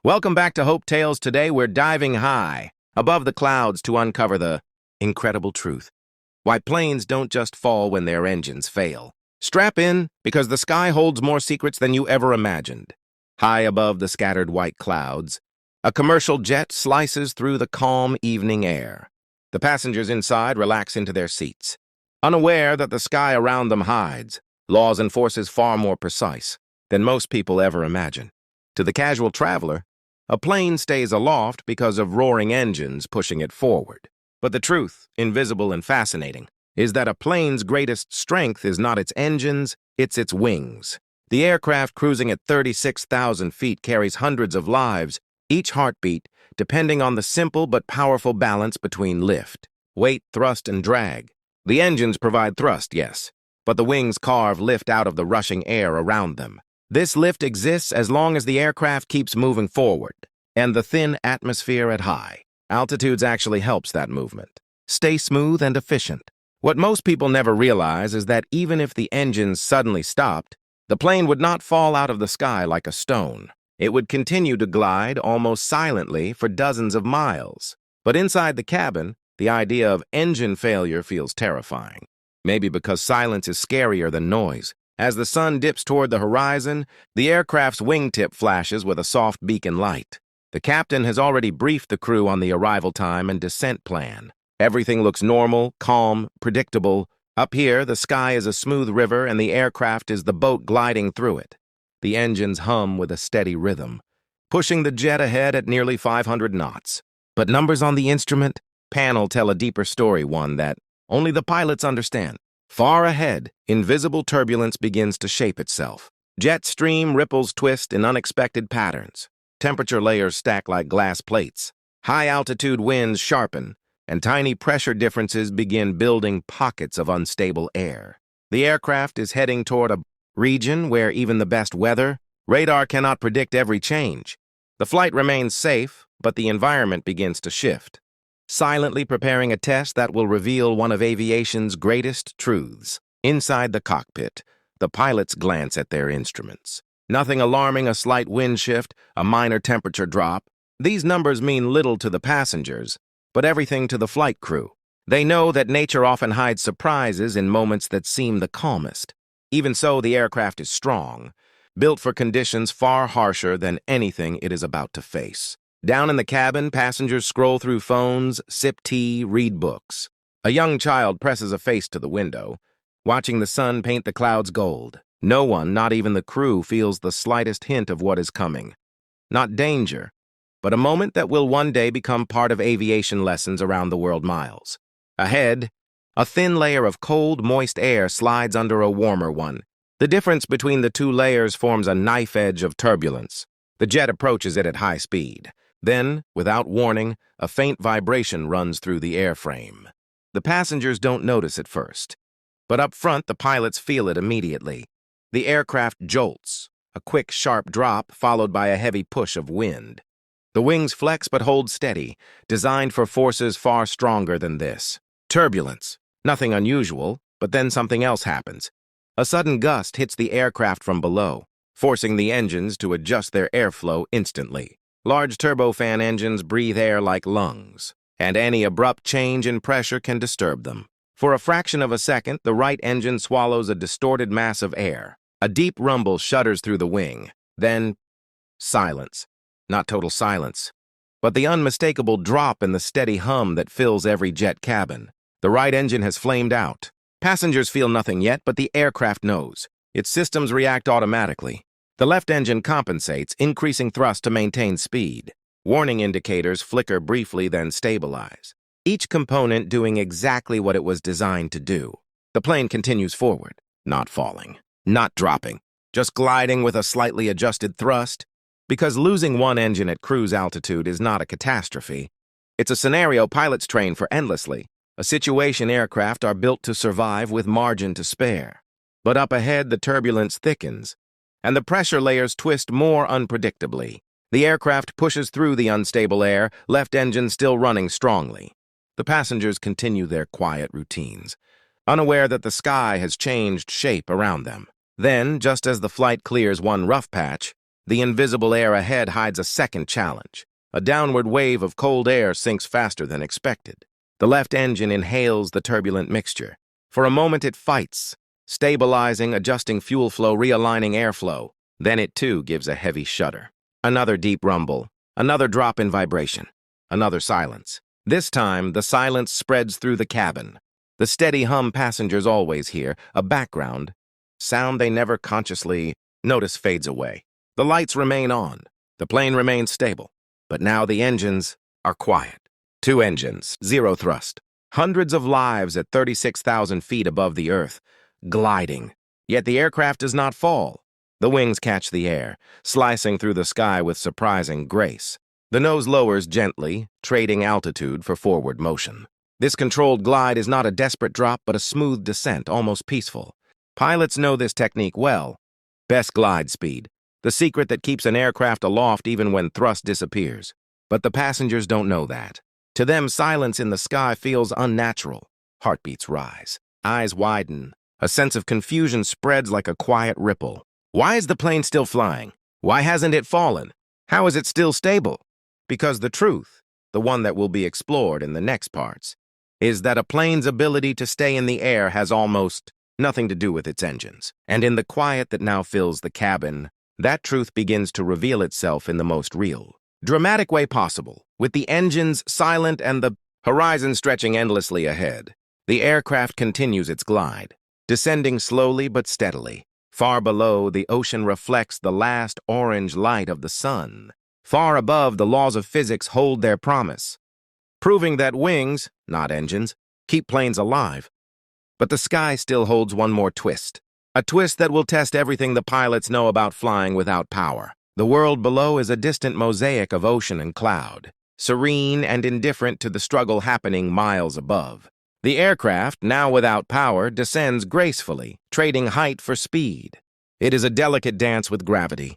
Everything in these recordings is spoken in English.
Welcome back to Hopetales. Today we're diving high, above the clouds to uncover the incredible truth. Why planes don't just fall when their engines fail. Strap in, because the sky holds more secrets than you ever imagined. High above the scattered white clouds, a commercial jet slices through the calm evening air. The passengers inside relax into their seats, unaware that the sky around them hides laws and forces far more precise than most people ever imagine. To the casual traveler, a plane stays aloft because of roaring engines pushing it forward. But the truth, invisible and fascinating, is that a plane's greatest strength is not its engines, it's its wings. The aircraft cruising at 36,000 feet carries hundreds of lives, each heartbeat depending on the simple but powerful balance between lift, weight, thrust, and drag. The engines provide thrust, yes, but the wings carve lift out of the rushing air around them. This lift exists as long as the aircraft keeps moving forward, and the thin atmosphere at high altitudes actually helps that movement stay smooth and efficient. What most people never realize is that even if the engines suddenly stopped, the plane would not fall out of the sky like a stone. It would continue to glide almost silently for dozens of miles. But inside the cabin, the idea of engine failure feels terrifying. Maybe because silence is scarier than noise. As the sun dips toward the horizon, the aircraft's wingtip flashes with a soft beacon light. The captain has already briefed the crew on the arrival time and descent plan. Everything looks normal, calm, predictable. Up here, the sky is a smooth river and the aircraft is the boat gliding through it. The engines hum with a steady rhythm, pushing the jet ahead at nearly 500 knots. But numbers on the instrument panel tell a deeper story, one that only the pilots understand. Far ahead, invisible turbulence begins to shape itself. Jet stream ripples twist in unexpected patterns. Temperature layers stack like glass plates. High-altitude winds sharpen, and tiny pressure differences begin building pockets of unstable air. The aircraft is heading toward a region where even the best weather, radar cannot predict every change. The flight remains safe, but the environment begins to shift, silently preparing a test that will reveal one of aviation's greatest truths. Inside the cockpit, the pilots glance at their instruments. Nothing alarming, a slight wind shift, a minor temperature drop. These numbers mean little to the passengers, but everything to the flight crew. They know that nature often hides surprises in moments that seem the calmest. Even so, the aircraft is strong, built for conditions far harsher than anything it is about to face. Down in the cabin, passengers scroll through phones, sip tea, read books. A young child presses a face to the window, watching the sun paint the clouds gold. No one, not even the crew, feels the slightest hint of what is coming. Not danger, but a moment that will one day become part of aviation lessons around the world miles. Ahead, a thin layer of cold, moist air slides under a warmer one. The difference between the two layers forms a knife edge of turbulence. The jet approaches it at high speed. Then, without warning, a faint vibration runs through the airframe. The passengers don't notice at first, but up front the pilots feel it immediately. The aircraft jolts, a quick, sharp drop followed by a heavy push of wind. The wings flex but hold steady, designed for forces far stronger than this. Turbulence. Nothing unusual, but then something else happens. A sudden gust hits the aircraft from below, forcing the engines to adjust their airflow instantly. Large turbofan engines breathe air like lungs, and any abrupt change in pressure can disturb them. For a fraction of a second, the right engine swallows a distorted mass of air. A deep rumble shudders through the wing. Then, silence. Not total silence, but the unmistakable drop in the steady hum that fills every jet cabin. The right engine has flamed out. Passengers feel nothing yet, but the aircraft knows. Its systems react automatically. The left engine compensates, increasing thrust to maintain speed. Warning indicators flicker briefly, then stabilize, each component doing exactly what it was designed to do. The plane continues forward, not falling, not dropping, just gliding with a slightly adjusted thrust. Because losing one engine at cruise altitude is not a catastrophe. It's a scenario pilots train for endlessly, a situation aircraft are built to survive with margin to spare. But up ahead, the turbulence thickens, and the pressure layers twist more unpredictably. The aircraft pushes through the unstable air, left engine still running strongly. The passengers continue their quiet routines, unaware that the sky has changed shape around them. Then, just as the flight clears one rough patch, the invisible air ahead hides a second challenge. A downward wave of cold air sinks faster than expected. The left engine inhales the turbulent mixture. For a moment it fights, stabilizing, adjusting fuel flow, realigning airflow. Then it too gives a heavy shudder. Another deep rumble, another drop in vibration, another silence. This time, the silence spreads through the cabin. The steady hum passengers always hear, a background sound they never consciously notice, fades away. The lights remain on. The plane remains stable. But now the engines are quiet. 2 engines, 0 thrust. Hundreds of lives at 36,000 feet above the earth, gliding. Yet the aircraft does not fall. The wings catch the air, slicing through the sky with surprising grace. The nose lowers gently, trading altitude for forward motion. This controlled glide is not a desperate drop, but a smooth descent, almost peaceful. Pilots know this technique well. Best glide speed, the secret that keeps an aircraft aloft even when thrust disappears. But the passengers don't know that. To them, silence in the sky feels unnatural. Heartbeats rise, eyes widen. A sense of confusion spreads like a quiet ripple. Why is the plane still flying? Why hasn't it fallen? How is it still stable? Because the truth, the one that will be explored in the next parts, is that a plane's ability to stay in the air has almost nothing to do with its engines. And in the quiet that now fills the cabin, that truth begins to reveal itself in the most real, dramatic way possible, with the engines silent and the horizon stretching endlessly ahead. The aircraft continues its glide, descending slowly but steadily. Far below, the ocean reflects the last orange light of the sun. Far above, the laws of physics hold their promise, proving that wings, not engines, keep planes alive. But the sky still holds one more twist, a twist that will test everything the pilots know about flying without power. The world below is a distant mosaic of ocean and cloud, serene and indifferent to the struggle happening miles above. The aircraft, now without power, descends gracefully, trading height for speed. It is a delicate dance with gravity.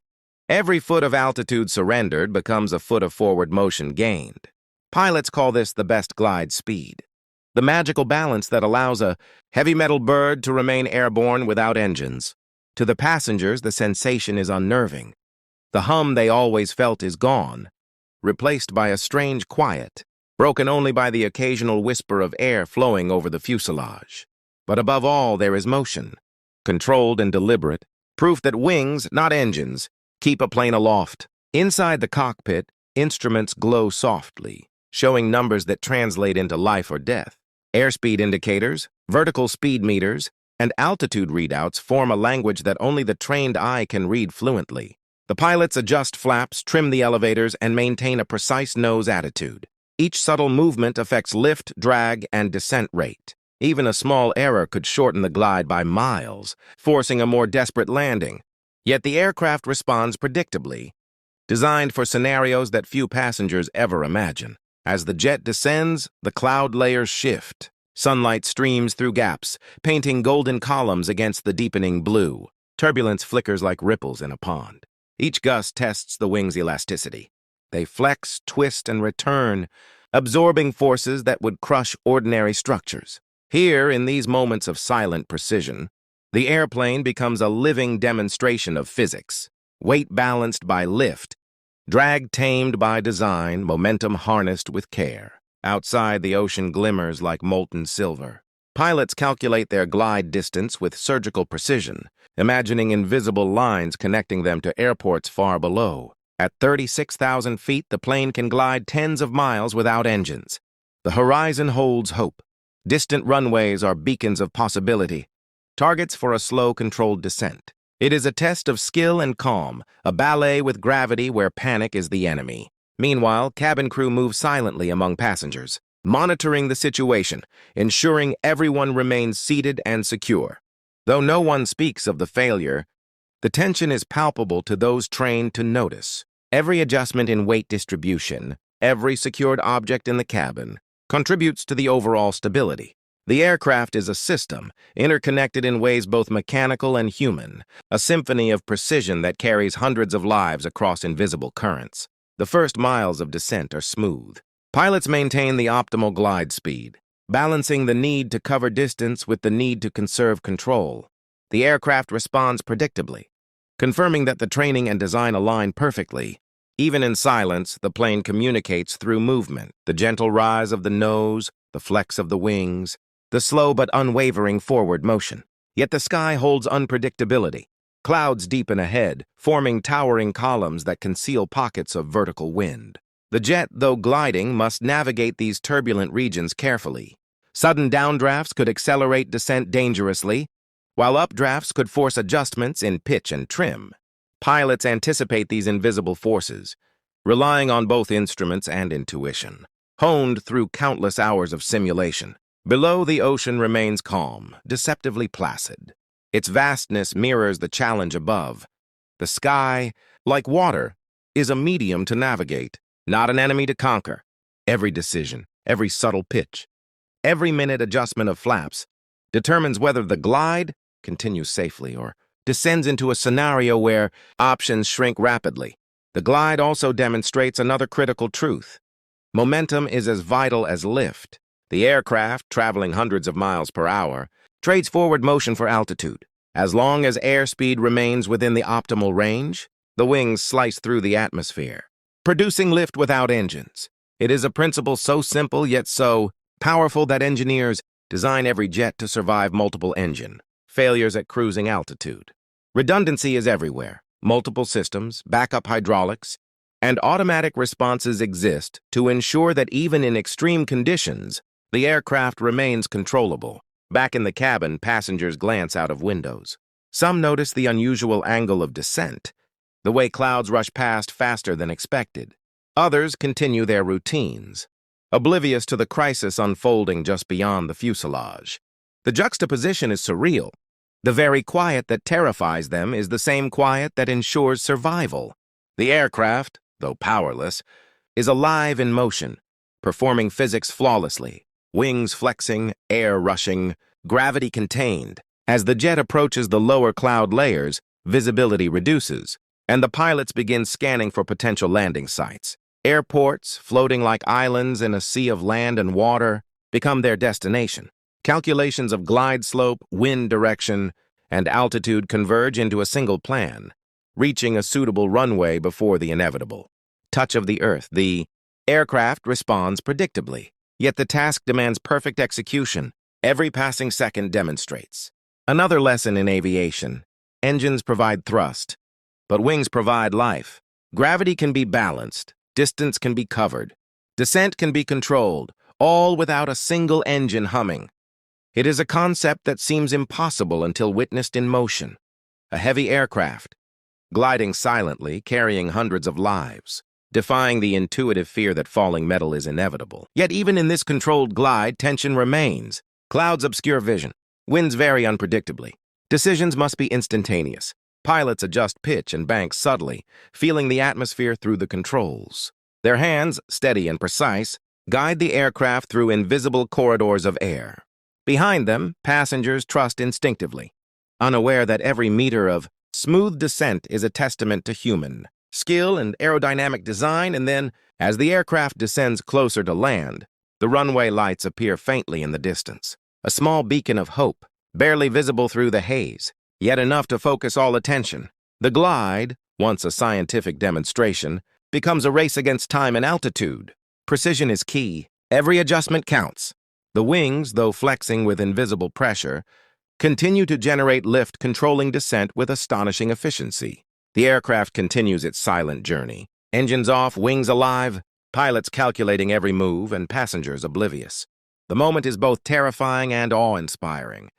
Every foot of altitude surrendered becomes a foot of forward motion gained. Pilots call this the best glide speed, the magical balance that allows a heavy metal bird to remain airborne without engines. To the passengers, the sensation is unnerving. The hum they always felt is gone, replaced by a strange quiet, broken only by the occasional whisper of air flowing over the fuselage. But above all, there is motion, controlled and deliberate, proof that wings, not engines, keep a plane aloft. Inside the cockpit, instruments glow softly, showing numbers that translate into life or death. Airspeed indicators, vertical speed meters, and altitude readouts form a language that only the trained eye can read fluently. The pilots adjust flaps, trim the elevators, and maintain a precise nose attitude. Each subtle movement affects lift, drag, and descent rate. Even a small error could shorten the glide by miles, forcing a more desperate landing. Yet the aircraft responds predictably, designed for scenarios that few passengers ever imagine. As the jet descends, the cloud layers shift. Sunlight streams through gaps, painting golden columns against the deepening blue. Turbulence flickers like ripples in a pond. Each gust tests the wings' elasticity. They flex, twist, and return, absorbing forces that would crush ordinary structures. Here, in these moments of silent precision, the airplane becomes a living demonstration of physics. Weight balanced by lift, drag tamed by design, momentum harnessed with care. Outside, the ocean glimmers like molten silver. Pilots calculate their glide distance with surgical precision, imagining invisible lines connecting them to airports far below. At 36,000 feet, the plane can glide tens of miles without engines. The horizon holds hope. Distant runways are beacons of possibility, targets for a slow, controlled descent. It is a test of skill and calm, a ballet with gravity where panic is the enemy. Meanwhile, cabin crew moves silently among passengers, monitoring the situation, ensuring everyone remains seated and secure. Though no one speaks of the failure, the tension is palpable to those trained to notice. Every adjustment in weight distribution, every secured object in the cabin, contributes to the overall stability. The aircraft is a system, interconnected in ways both mechanical and human, a symphony of precision that carries hundreds of lives across invisible currents. The first miles of descent are smooth. Pilots maintain the optimal glide speed, balancing the need to cover distance with the need to conserve control. The aircraft responds predictably. confirming that the training and design align perfectly. Even in silence, the plane communicates through movement, the gentle rise of the nose, the flex of the wings, the slow but unwavering forward motion. Yet the sky holds unpredictability. Clouds deepen ahead, forming towering columns that conceal pockets of vertical wind. The jet, though gliding, must navigate these turbulent regions carefully. Sudden downdrafts could accelerate descent dangerously, while updrafts could force adjustments in pitch and trim. Pilots anticipate these invisible forces, relying on both instruments and intuition, honed through countless hours of simulation. Below, the ocean remains calm, deceptively placid. Its vastness mirrors the challenge above. The sky, like water, is a medium to navigate, not an enemy to conquer. Every decision, every subtle pitch, every minute adjustment of flaps determines whether the glide continues safely or descends into a scenario where options shrink rapidly. The glide also demonstrates another critical truth. Momentum is as vital as lift. The aircraft, traveling hundreds of miles per hour, trades forward motion for altitude. As long as airspeed remains within the optimal range, the wings slice through the atmosphere, producing lift without engines. It is a principle so simple yet so powerful that engineers design every jet to survive multiple engine failures at cruising altitude. Redundancy is everywhere. Multiple systems, backup hydraulics, and automatic responses exist to ensure that even in extreme conditions, the aircraft remains controllable. Back in the cabin, passengers glance out of windows. Some notice the unusual angle of descent, the way clouds rush past faster than expected. Others continue their routines, oblivious to the crisis unfolding just beyond the fuselage. The juxtaposition is surreal. The very quiet that terrifies them is the same quiet that ensures survival. The aircraft, though powerless, is alive in motion, performing physics flawlessly. Wings flexing, air rushing, gravity contained. As the jet approaches the lower cloud layers, visibility reduces, and the pilots begin scanning for potential landing sites. Airports, floating like islands in a sea of land and water, become their destination. Calculations of glide slope, wind direction, and altitude converge into a single plan, reaching a suitable runway before the inevitable touch of the earth. The aircraft responds predictably. Yet the task demands perfect execution. Every passing second demonstrates. Another lesson in aviation: engines provide thrust, but wings provide life. Gravity can be balanced, distance can be covered, descent can be controlled, all without a single engine humming. It is a concept that seems impossible until witnessed in motion. A heavy aircraft, gliding silently, carrying hundreds of lives, defying the intuitive fear that falling metal is inevitable. Yet even in this controlled glide, tension remains. Clouds obscure vision. Winds vary unpredictably. Decisions must be instantaneous. Pilots adjust pitch and bank subtly, feeling the atmosphere through the controls. Their hands, steady and precise, guide the aircraft through invisible corridors of air. Behind them, passengers trust instinctively, unaware that every meter of smooth descent is a testament to human skill and aerodynamic design. And then, as the aircraft descends closer to land, the runway lights appear faintly in the distance. A small beacon of hope, barely visible through the haze, yet enough to focus all attention. The glide, once a scientific demonstration, becomes a race against time and altitude. Precision is key. Every adjustment counts. The wings, though flexing with invisible pressure, continue to generate lift, controlling descent with astonishing efficiency. The aircraft continues its silent journey. Engines off, wings alive, pilots calculating every move, and passengers oblivious. The moment is both terrifying and awe-inspiring.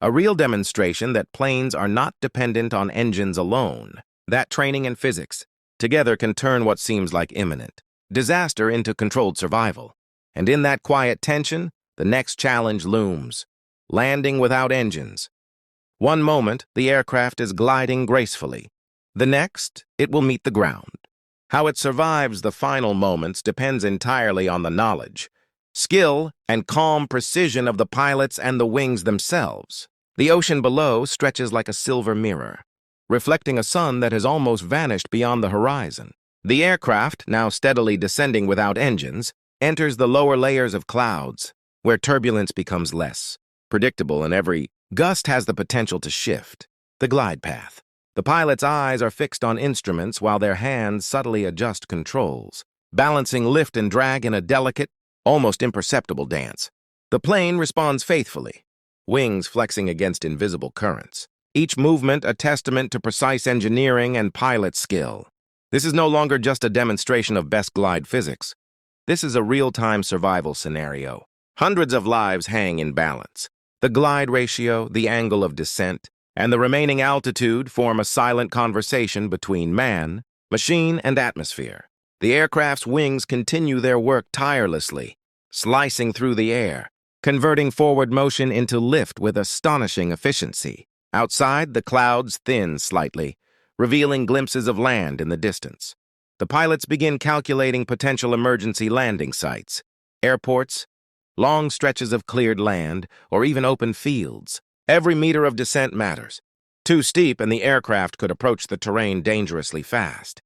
A real demonstration that planes are not dependent on engines alone. That training and physics together can turn what seems like imminent disaster into controlled survival. And in that quiet tension, the next challenge looms: landing without engines. One moment, the aircraft is gliding gracefully. The next, it will meet the ground. How it survives the final moments depends entirely on the knowledge, skill, and calm precision of the pilots and the wings themselves. The ocean below stretches like a silver mirror, reflecting a sun that has almost vanished beyond the horizon. The aircraft, now steadily descending without engines, enters the lower layers of clouds, where turbulence becomes less predictable and every gust has the potential to shift the glide path. The pilot's eyes are fixed on instruments while their hands subtly adjust controls, balancing lift and drag in a delicate, almost imperceptible dance. The plane responds faithfully, wings flexing against invisible currents. Each movement a testament to precise engineering and pilot skill. This is no longer just a demonstration of best glide physics. This is a real-time survival scenario. Hundreds of lives hang in balance. The glide ratio, the angle of descent, and the remaining altitude form a silent conversation between man, machine, and atmosphere. The aircraft's wings continue their work tirelessly, slicing through the air, converting forward motion into lift with astonishing efficiency. Outside, the clouds thin slightly, revealing glimpses of land in the distance. The pilots begin calculating potential emergency landing sites, airports, long stretches of cleared land, or even open fields. Every meter of descent matters. Too steep and the aircraft could approach the terrain dangerously fast.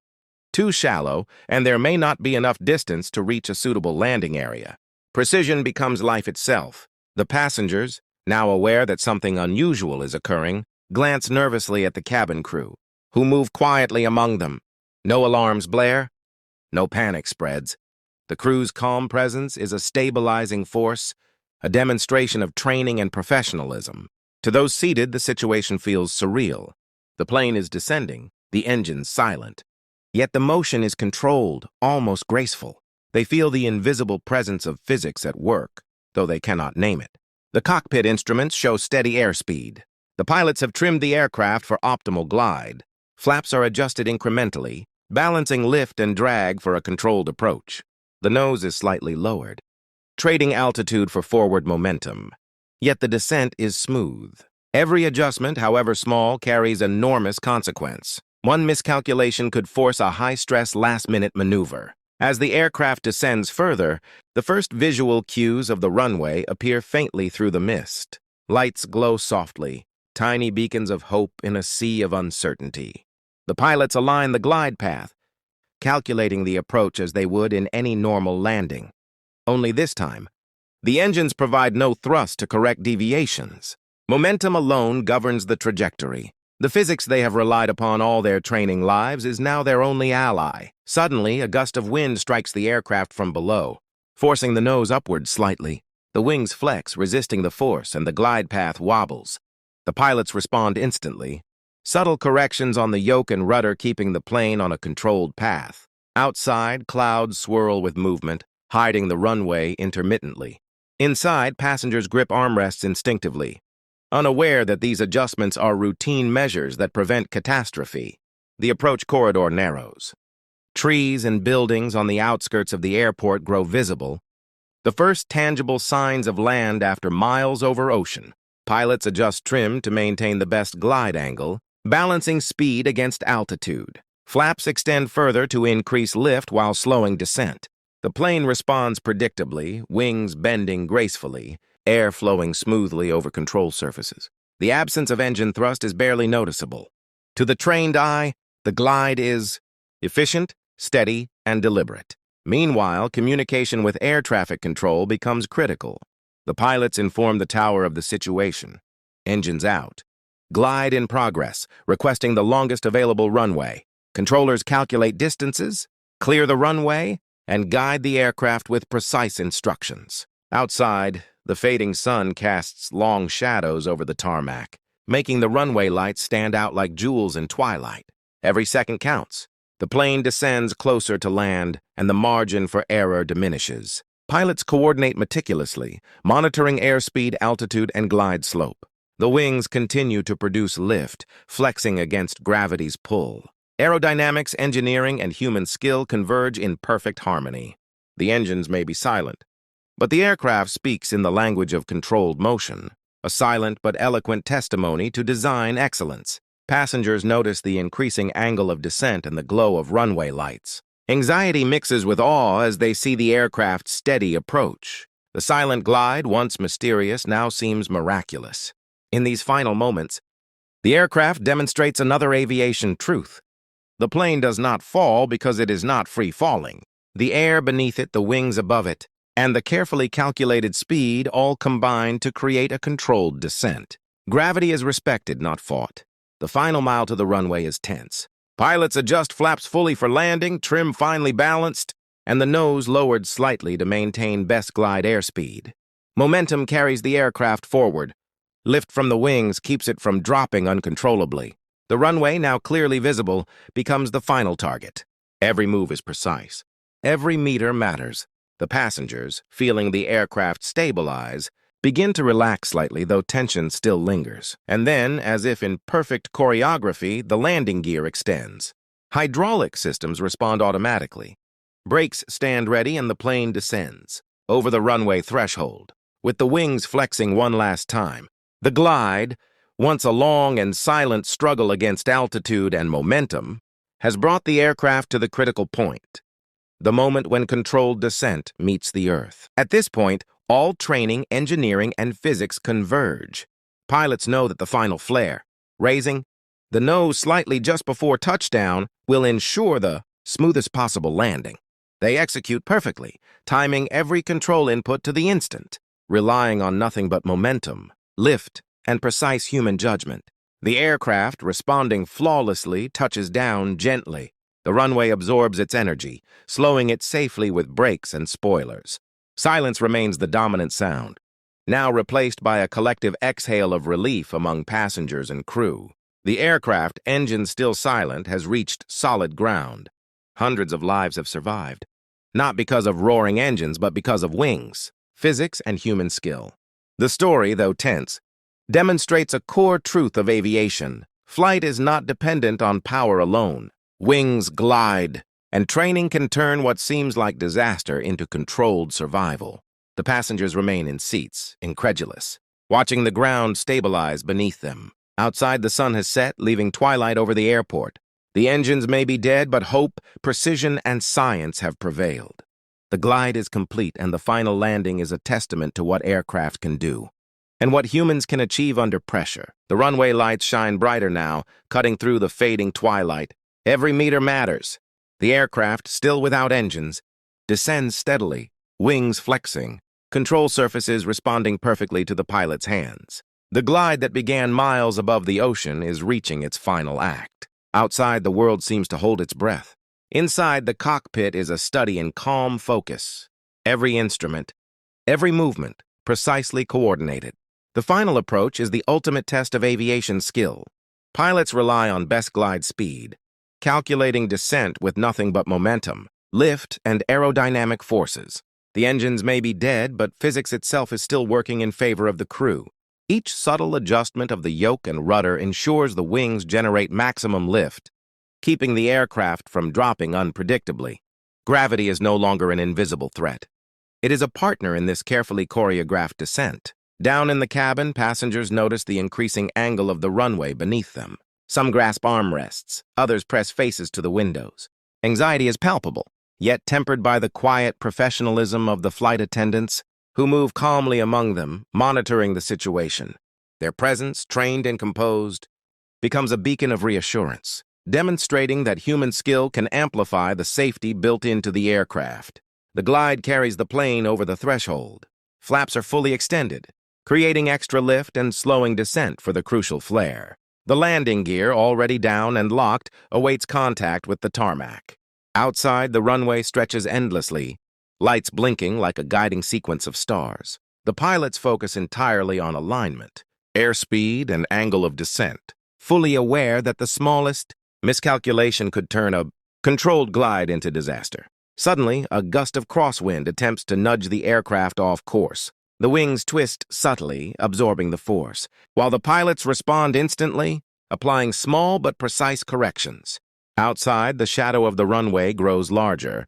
Too shallow, and there may not be enough distance to reach a suitable landing area. Precision becomes life itself. The passengers, now aware that something unusual is occurring, glance nervously at the cabin crew, who move quietly among them. No alarms blare, no panic spreads. The crew's calm presence is a stabilizing force, a demonstration of training and professionalism. To those seated, the situation feels surreal. The plane is descending, the engines silent. Yet the motion is controlled, almost graceful. They feel the invisible presence of physics at work, though they cannot name it. The cockpit instruments show steady airspeed. The pilots have trimmed the aircraft for optimal glide. Flaps are adjusted incrementally, balancing lift and drag for a controlled approach. The nose is slightly lowered, trading altitude for forward momentum. Yet the descent is smooth. Every adjustment, however small, carries enormous consequence. One miscalculation could force a high-stress last-minute maneuver. As the aircraft descends further, the first visual cues of the runway appear faintly through the mist. Lights glow softly, tiny beacons of hope in a sea of uncertainty. The pilots align the glide path, calculating the approach as they would in any normal landing. Only this time, the engines provide no thrust to correct deviations. Momentum alone governs the trajectory. The physics they have relied upon all their training lives is now their only ally. Suddenly, a gust of wind strikes the aircraft from below, forcing the nose upward slightly. The wings flex, resisting the force, and the glide path wobbles. The pilots respond instantly, subtle corrections on the yoke and rudder keeping the plane on a controlled path. Outside, clouds swirl with movement, hiding the runway intermittently. Inside, passengers grip armrests instinctively, unaware that these adjustments are routine measures that prevent catastrophe. The approach corridor narrows. Trees and buildings on the outskirts of the airport grow visible, the first tangible signs of land after miles over ocean. Pilots adjust trim to maintain the best glide angle, balancing speed against altitude. Flaps extend further to increase lift while slowing descent. The plane responds predictably, wings bending gracefully, air flowing smoothly over control surfaces. The absence of engine thrust is barely noticeable. To the trained eye, the glide is efficient, steady, and deliberate. Meanwhile, communication with air traffic control becomes critical. The pilots inform the tower of the situation. Engines out. Glide in progress, requesting the longest available runway. Controllers calculate distances, clear the runway, and guide the aircraft with precise instructions. Outside, the fading sun casts long shadows over the tarmac, making the runway lights stand out like jewels in twilight. Every second counts. The plane descends closer to land, and the margin for error diminishes. Pilots coordinate meticulously, monitoring airspeed, altitude, and glide slope. The wings continue to produce lift, flexing against gravity's pull. Aerodynamics, engineering, and human skill converge in perfect harmony. The engines may be silent, but the aircraft speaks in the language of controlled motion, a silent but eloquent testimony to design excellence. Passengers notice the increasing angle of descent and the glow of runway lights. Anxiety mixes with awe as they see the aircraft's steady approach. The silent glide, once mysterious, now seems miraculous. In these final moments, the aircraft demonstrates another aviation truth. The plane does not fall because it is not free falling. The air beneath it, the wings above it, and the carefully calculated speed all combine to create a controlled descent. Gravity is respected, not fought. The final mile to the runway is tense. Pilots adjust flaps fully for landing, trim finely balanced, and the nose lowered slightly to maintain best glide airspeed. Momentum carries the aircraft forward. Lift from the wings keeps it from dropping uncontrollably. The runway, now clearly visible, becomes the final target. Every move is precise. Every meter matters. The passengers, feeling the aircraft stabilize, begin to relax slightly, though tension still lingers. And then, as if in perfect choreography, the landing gear extends. Hydraulic systems respond automatically. Brakes stand ready and the plane descends over the runway threshold, with the wings flexing one last time. The glide, once a long and silent struggle against altitude and momentum, has brought the aircraft to the critical point, the moment when controlled descent meets the earth. At this point, all training, engineering, and physics converge. Pilots know that the final flare, raising the nose slightly just before touchdown, will ensure the smoothest possible landing. They execute perfectly, timing every control input to the instant, relying on nothing but momentum, lift, and precise human judgment. The aircraft, responding flawlessly, touches down gently. The runway absorbs its energy, slowing it safely with brakes and spoilers. Silence remains the dominant sound, now replaced by a collective exhale of relief among passengers and crew. The aircraft, engine still silent, has reached solid ground. Hundreds of lives have survived, not because of roaring engines, but because of wings, physics, and human skill. The story, though tense, demonstrates a core truth of aviation. Flight is not dependent on power alone. Wings glide, and training can turn what seems like disaster into controlled survival. The passengers remain in seats, incredulous, watching the ground stabilize beneath them. Outside, the sun has set, leaving twilight over the airport. The engines may be dead, but hope, precision, and science have prevailed. The glide is complete, and the final landing is a testament to what aircraft can do and what humans can achieve under pressure. The runway lights shine brighter now, cutting through the fading twilight. Every meter matters. The aircraft, still without engines, descends steadily, wings flexing, control surfaces responding perfectly to the pilot's hands. The glide that began miles above the ocean is reaching its final act. Outside, the world seems to hold its breath. Inside, the cockpit is a study in calm focus. Every instrument, every movement, precisely coordinated. The final approach is the ultimate test of aviation skill. Pilots rely on best glide speed, calculating descent with nothing but momentum, lift, and aerodynamic forces. The engines may be dead, but physics itself is still working in favor of the crew. Each subtle adjustment of the yoke and rudder ensures the wings generate maximum lift, keeping the aircraft from dropping unpredictably. Gravity is no longer an invisible threat. It is a partner in this carefully choreographed descent. Down in the cabin, passengers notice the increasing angle of the runway beneath them. Some grasp armrests, others press faces to the windows. Anxiety is palpable, yet tempered by the quiet professionalism of the flight attendants, who move calmly among them, monitoring the situation. Their presence, trained and composed, becomes a beacon of reassurance, demonstrating that human skill can amplify the safety built into the aircraft. The glide carries the plane over the threshold. Flaps are fully extended, creating extra lift and slowing descent for the crucial flare. The landing gear, already down and locked, awaits contact with the tarmac. Outside, the runway stretches endlessly, lights blinking like a guiding sequence of stars. The pilots focus entirely on alignment, airspeed, and angle of descent, fully aware that the smallest miscalculation could turn a controlled glide into disaster. Suddenly, a gust of crosswind attempts to nudge the aircraft off course. The wings twist subtly, absorbing the force, while the pilots respond instantly, applying small but precise corrections. Outside, the shadow of the runway grows larger,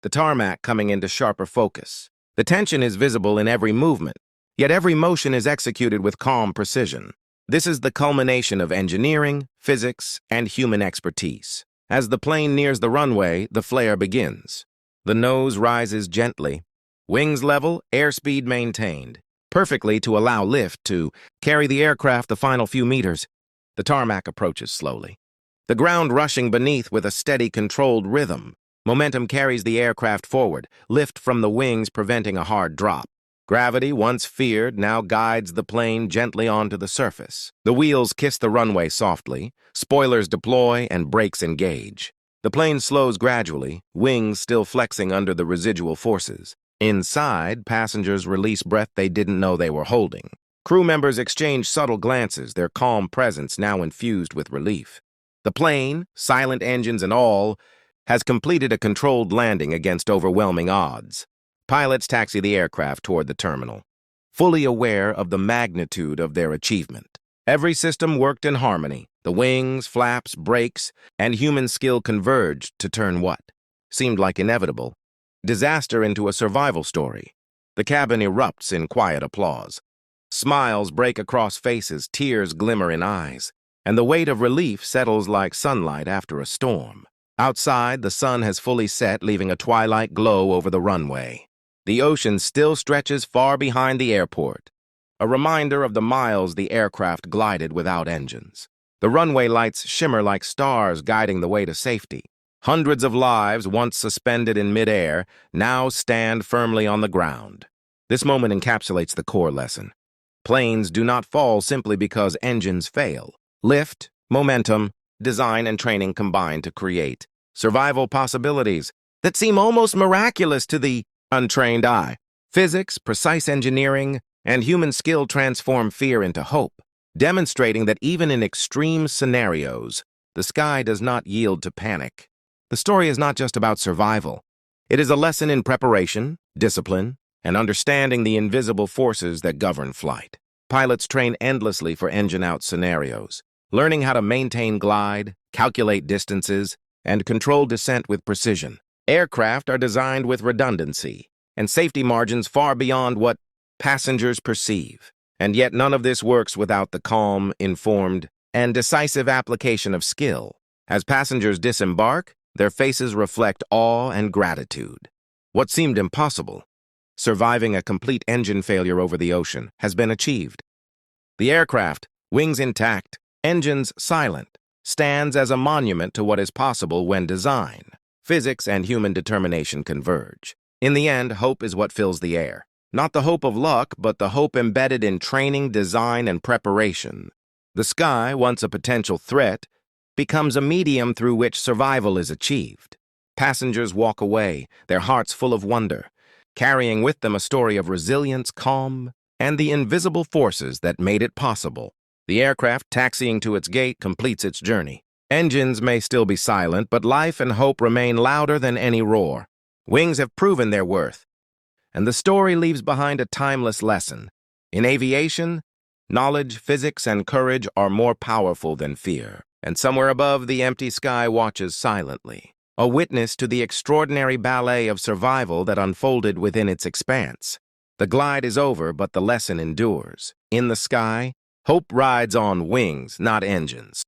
the tarmac coming into sharper focus. The tension is visible in every movement, yet every motion is executed with calm precision. This is the culmination of engineering, physics, and human expertise. As the plane nears the runway, the flare begins. The nose rises gently, wings level, airspeed maintained, perfectly to allow lift to carry the aircraft the final few meters. The tarmac approaches slowly, the ground rushing beneath with a steady, controlled rhythm. Momentum carries the aircraft forward, lift from the wings preventing a hard drop. Gravity, once feared, now guides the plane gently onto the surface. The wheels kiss the runway softly, spoilers deploy, and brakes engage. The plane slows gradually, wings still flexing under the residual forces. Inside, passengers release breath they didn't know they were holding. Crew members exchange subtle glances, their calm presence now infused with relief. The plane, silent engines and all, has completed a controlled landing against overwhelming odds. Pilots taxi the aircraft toward the terminal, fully aware of the magnitude of their achievement. Every system worked in harmony. The wings, flaps, brakes, and human skill converged to turn what seemed like inevitable disaster into a survival story. The cabin erupts in quiet applause. Smiles break across faces, tears glimmer in eyes, and the weight of relief settles like sunlight after a storm. Outside, the sun has fully set, leaving a twilight glow over the runway. The ocean still stretches far behind the airport, a reminder of the miles the aircraft glided without engines. The runway lights shimmer like stars guiding the way to safety. Hundreds of lives, once suspended in midair, now stand firmly on the ground. This moment encapsulates the core lesson. Planes do not fall simply because engines fail. Lift, momentum, design, and training combine to create survival possibilities that seem almost miraculous to the untrained eye. Physics, precise engineering, and human skill transform fear into hope, demonstrating that even in extreme scenarios, the sky does not yield to panic. The story is not just about survival. It is a lesson in preparation, discipline, and understanding the invisible forces that govern flight. Pilots train endlessly for engine-out scenarios, learning how to maintain glide, calculate distances, and control descent with precision. Aircraft are designed with redundancy and safety margins far beyond what passengers perceive. And yet none of this works without the calm, informed, and decisive application of skill. As passengers disembark, their faces reflect awe and gratitude. What seemed impossible, surviving a complete engine failure over the ocean, has been achieved. The aircraft, wings intact, engines silent, stands as a monument to what is possible when design, physics, and human determination converge. In the end, hope is what fills the air. Not the hope of luck, but the hope embedded in training, design, and preparation. The sky, once a potential threat, becomes a medium through which survival is achieved. Passengers walk away, their hearts full of wonder, carrying with them a story of resilience, calm, and the invisible forces that made it possible. The aircraft, taxiing to its gate, completes its journey. Engines may still be silent, but life and hope remain louder than any roar. Wings have proven their worth, and the story leaves behind a timeless lesson. In aviation, knowledge, physics, and courage are more powerful than fear. And somewhere above, the empty sky watches silently, a witness to the extraordinary ballet of survival that unfolded within its expanse. The glide is over, but the lesson endures. In the sky, hope rides on wings, not engines.